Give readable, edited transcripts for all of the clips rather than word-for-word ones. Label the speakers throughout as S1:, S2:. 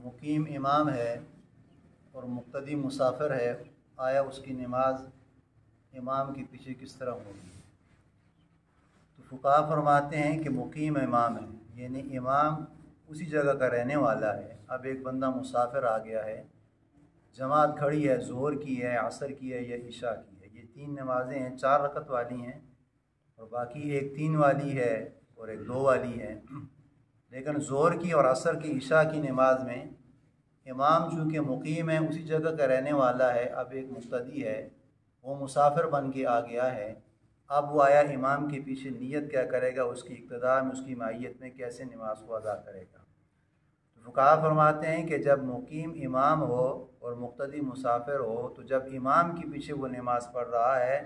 S1: मुकीम इमाम है और मुक्तदी मुसाफिर है, आया उसकी नमाज इमाम के पीछे किस तरह होगी? तो फुक़हा फरमाते हैं कि मुकीम इमाम है, यानी इमाम उसी जगह का रहने वाला है। अब एक बंदा मुसाफिर आ गया है, जमात खड़ी है, ज़ोहर की है, असर की है या इशा की है। ये 3 नमाज़ें हैं, 4 रकत वाली हैं और बाकी एक 3 वाली है और एक 2 वाली है। लेकिन ज़ोहर की और असर की इशा की नमाज में इमाम चूँकि मुकीम है, उसी जगह का रहने वाला है। अब एक मुक्तदी है, वो मुसाफिर बन के आ गया है। अब वो आया इमाम के पीछे नियत क्या करेगा, उसकी इक़्तिदा में, उसकी माहियत में कैसे नमाज को अदा करेगा? तो फुक़हा फरमाते हैं कि जब मुकीम इमाम हो और मुक्तदी मुसाफिर हो, तो जब इमाम के पीछे वो नमाज़ पढ़ रहा है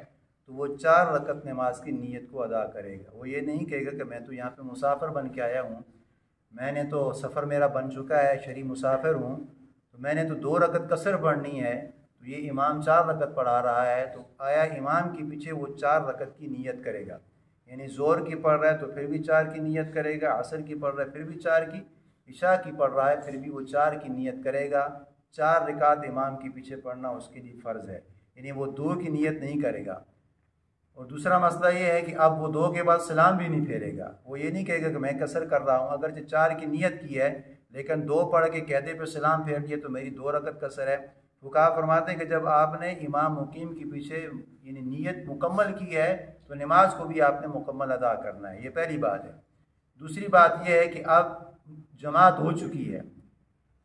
S1: तो वो 4 रकत नमाज की नीयत को अदा करेगा। वो ये नहीं कहेगा कि मैं तो यहाँ पे मुसाफिर बन के आया हूँ, मैंने तो सफ़र मेरा बन चुका है, शरी मुसाफिर हूँ, तो मैंने तो 2 रकत कसर पढ़नी है। तो ये इमाम 4 रकत पढ़ा रहा है, तो आया इमाम के पीछे वो 4 रकत की नीयत करेगा। यानी ज़ोहर की पढ़ रहा है तो फिर भी 4 की नीयत करेगा, असर की पढ़ रहा है फिर भी 4 की, इशा की पढ़ रहा है फिर भी वो 4 की नीयत करेगा। 4 रिकात इमाम के पीछे पढ़ना उसके लिए फ़र्ज़ है, यानी वो 2 की नीयत नहीं करेगा। और दूसरा मसला ये है कि अब वो 2 के बाद सलाम भी नहीं फेरेगा। वो ये नहीं कहेगा कि मैं कसर कर रहा हूँ, अगर 4 की नीयत की है लेकिन 2 पढ़ के कहते पे सलाम फेर दिए तो मेरी 2 रकत कसर है। फुक़हा फरमाते हैं कि जब आपने इमाम मुकीम के पीछे यानी नीयत मुकम्मल की है तो नमाज को भी आपने मुकम्मल अदा करना है। ये पहली बात है। दूसरी बात यह है कि अब जमात हो चुकी है,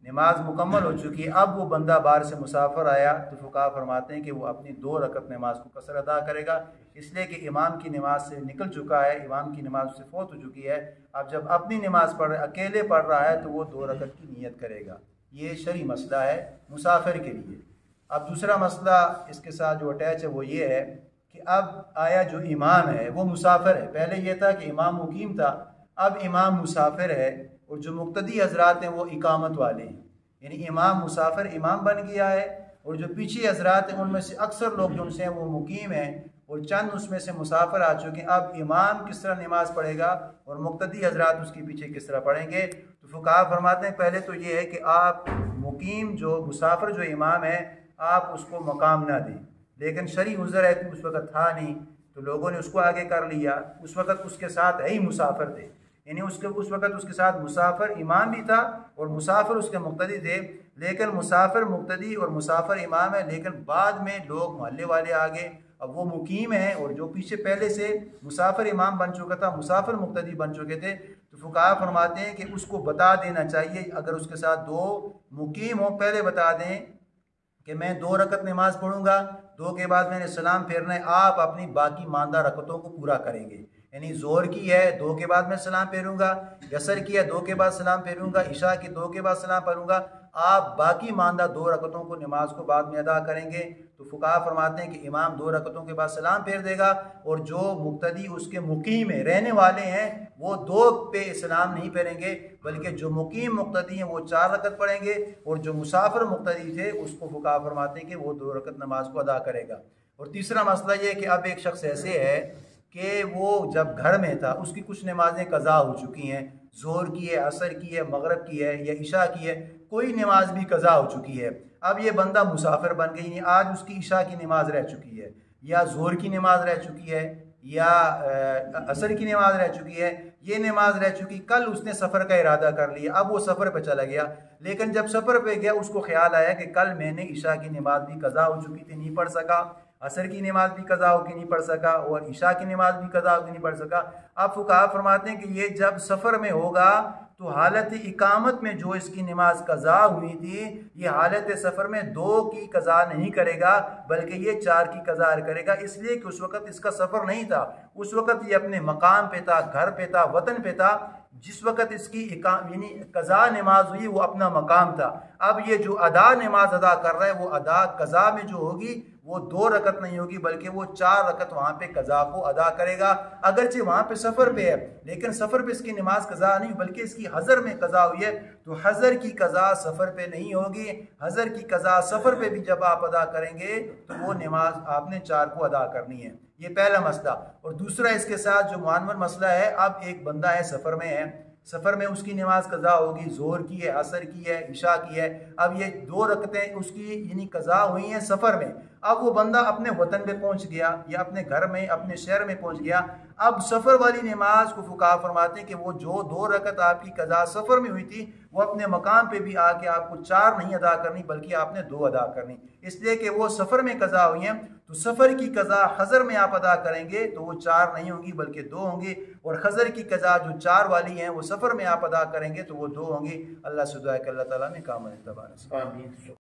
S1: नमाज मुकम्मल हो चुकी है, अब वो बंदा बाहर से मुसाफिर आया तो फुक़हा फरमाते हैं कि वो अपनी 2 रकत नमाज को कसर अदा करेगा, इसलिए कि इमाम की नमाज से निकल चुका है, इमाम की नमाज से फौत हो चुकी है। अब जब अपनी नमाज पढ़ अकेले पढ़ रहा है तो वो 2 रकत की नीयत करेगा। ये शरई मसला है मुसाफिर के लिए। अब दूसरा मसला इसके साथ जो अटैच है वो ये है कि अब आया जो इमाम है वो मुसाफिर है। पहले ये था कि इमाम मुकीम था, अब इमाम मुसाफिर है और जो मुक्तदी हजरात हैं वो इकामत वाले हैं, यानी इमाम मुसाफिर इमाम बन गया है और जो पीछे हजरात हैं उनमें से अक्सर लोग जो उनसे हैं वो मुकीम हैं और चंद उसमें से मुसाफिर आ चुके हैं। अब इमाम किस तरह नमाज पढ़ेगा और मुक्तदी हजरात उसके पीछे किस तरह पढ़ेंगे? तो फुक़हा फरमाते हैं पहले तो ये है कि आप मुकीम जो मुसाफिर जो इमाम है आप उसको मकाम ना दें, लेकिन शरई उज़्र है कि उस वक़्त था नहीं तो लोगों ने उसको आगे कर लिया, उस वक़्त उसके साथ है ही मुसाफिर थे, यानी उस वक़्त उसके साथ मुसाफिर इमाम भी था और मुसाफिर उसके मुक्तदी थे। लेकिन मुसाफिर मुक्तदी और मुसाफिर इमाम है, लेकिन बाद में लोग मोहल्ले वाले आ गए, अब वो मुकीम है और जो पीछे पहले से मुसाफिर इमाम बन चुका था, मुसाफिर मुक्तदी बन चुके थे। तो फुक़हा फरमाते हैं कि उसको बता देना चाहिए, अगर उसके साथ 2 मुकीम हो पहले बता दें कि मैं 2 रकत नमाज पढ़ूंगा, 2 के बाद मैंने सलाम फेरना है, आप अपनी बाकी मानदा रकतों को पूरा करेंगे। यानी ज़ोहर की है 2 के बाद मैं सलाम फेरूंगा, असर की है 2 के बाद सलाम फेरूंगा, इशा की 2 के बाद सलाम पढ़ूंगा, आप बाकी मानदा 2 रकतों को नमाज को बाद में अदा करेंगे। तो फुक़हा फरमाते हैं कि इमाम 2 रकतों के बाद सलाम फेर देगा और जो मुक्तदी उसके मुकीम में रहने वाले हैं वो 2 पे सलाम नहीं फेरेंगे, बल्कि जो मुकीम मुक्तदी हैं वो 4 रकत पढ़ेंगे और जो मुसाफिर मुक्तदी थे उसको फुक़हा फरमाते हैं कि वो 2 रकत नमाज को अदा करेगा। और तीसरा मसला ये है कि अब एक शख्स ऐसे है कि वो जब घर में था उसकी कुछ नमाजें कज़ा हो चुकी हैं, ज़ोहर की है, असर की है, मगरब की है या इशा की है, कोई नमाज भी कज़ा हो चुकी है। अब ये बंदा मुसाफिर बन गई, आज उसकी इशा की नमाज रह चुकी है या ज़ोहर की नमाज रह चुकी है या असर की नमाज रह चुकी है, ये नमाज रह चुकी, कल उसने सफ़र का इरादा कर लिया, अब वो सफ़र पे चला गया, लेकिन जब सफ़र पे गया उसको ख्याल आया कि कल मैंने इशा की नमाज भी कज़ा हो चुकी थी, नहीं पढ़ सका, असर की नमाज भी कज़ा होकर नहीं पढ़ सका और इशा की नमाज भी कज़ा होकर नहीं पढ़ सका। अब फुक़हा फरमाते हैं कि ये जब सफ़र में होगा तो हालत इकामत में जो इसकी नमाज कज़ा हुई थी, ये हालत सफ़र में 2 की कज़ा नहीं करेगा बल्कि ये 4 की कज़ा करेगा, इसलिए कि उस वक़्त इसका सफ़र नहीं था, उस वक़्त ये अपने मकाम पे था, घर पे था, वतन पे था। जिस वक़्त इसकी यानी कज़ा नमाज हुई वो अपना मकाम था। अब ये जो अदा नमाज अदा कर रहा है वो अदा कज़ा में जो होगी वो 2 रकत नहीं होगी बल्कि वो 4 रकत वहाँ पे कज़ा को अदा करेगा। अगरचे वहाँ पे सफ़र पे है लेकिन सफ़र पे इसकी नमाज कज़ा नहीं बल्कि इसकी हज़र में कज़ा हुई है, तो हज़र की कज़ा सफ़र पे नहीं होगी। हज़र की कज़ा सफ़र पे भी जब आप अदा करेंगे तो वो नमाज आपने 4 को अदा करनी है। ये पहला मसला। और दूसरा इसके साथ जो मुआनवन मसला है, अब एक बंदा है सफ़र में है, सफ़र में उसकी नमाज कज़ा होगी, ज़ोहर की है, असर की है, इशा की है। अब ये 2 रकतें उसकी यानी कज़ा हुई हैं सफ़र में। अब वो बंदा अपने वतन पे पहुंच गया या अपने घर में, अपने शहर में पहुंच गया। अब सफ़र वाली नमाज को फुकाहा फरमाते हैं कि वो जो 2 रकत आपकी कज़ा सफ़र में हुई थी, वो अपने मकाम पे भी आके आपको 4 नहीं अदा करनी बल्कि आपने 2 अदा करनी, इसलिए कि वो सफ़र में कज़ा हुई हैं। तो सफ़र की कज़ा हज़र में आप अदा करेंगे तो वो 4 नहीं होंगी बल्कि 2 होंगी, और हज़र की कज़ा जो 4 वाली हैं वो सफ़र में आप अदा करेंगे तो वो 2 होंगी। अल्लाह से दुआ है कि अल्लाह ताला ने कामिल इत्तिबा नसीब।